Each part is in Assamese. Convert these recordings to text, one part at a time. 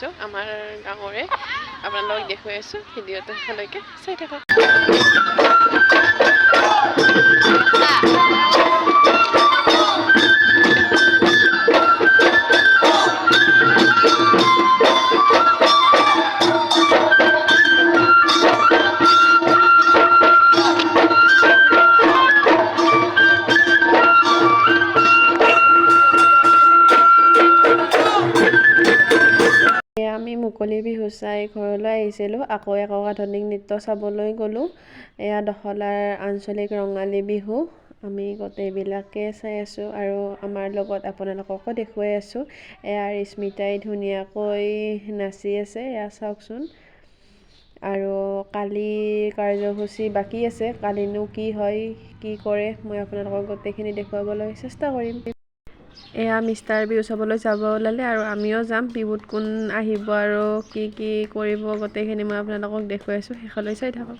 আছোঁ আমাৰ গাঁৱৰে আপোনালোকক দেখুৱাই আছোঁ ভিডিঅ'টো শেষলৈকে চাই থাকক আমি মুকলি বিহু চাই ঘৰলৈ আহিছিলোঁ আকৌ আধুনিক নৃত্য চাবলৈ গ'লোঁ এয়া দহলাৰ আঞ্চলিক ৰঙালী বিহু আমি গোটেইবিলাকে চাই আছোঁ আৰু আমাৰ লগত আপোনালোককো দেখুৱাই আছোঁ এয়া স্মিতাই ধুনীয়াকৈ নাচি আছে এয়া চাওকচোন আৰু কালি কাৰ্যসূচী বাকী আছে কালিনো কি হয় কি কৰে মই আপোনালোকক গোটেইখিনি দেখুৱাবলৈ চেষ্টা কৰিম এয়া মিষ্টাৰ বিহু চাবলৈ যাব ওলালে আৰু আমিও যাম বিহুত কোন আহিব আৰু কি কি কৰিব গোটেইখিনি মই আপোনালোকক দেখুৱাই আছোঁ শেষলৈ চাই থাকক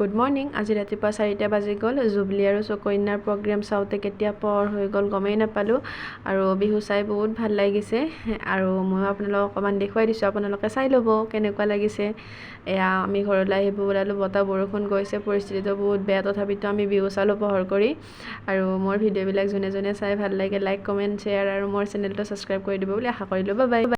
গুড মৰ্ণিং আজি ৰাতিপুৱা 4টা বাজি গ'ল জুবলি আৰু চকন্যাৰ প্ৰগ্ৰেম চাওঁতে কেতিয়া পৰ হৈ গ'ল গমেই নাপালোঁ আৰু বিহু চাই বহুত ভাল লাগিছে আৰু মই আপোনালোকক অকণমান দেখুৱাই দিছোঁ আপোনালোকে চাই ল'ব কেনেকুৱা লাগিছে এয়া আমি ঘৰলৈ আহিব ওলালোঁ বতাহ বৰষুণ গৈছে পৰিস্থিতিটো বহুত বেয়া তথাপিতো আমি বিহু চালোঁ পোহৰ কৰি আৰু মোৰ ভিডিঅ'বিলাক যোনে যোনে চাই ভাল লাগে লাইক কমেণ্ট শ্বেয়াৰ আৰু মোৰ চেনেলটো ছাবস্ক্ৰাইব কৰি দিব বুলি আশা কৰিলোঁ বাই বাই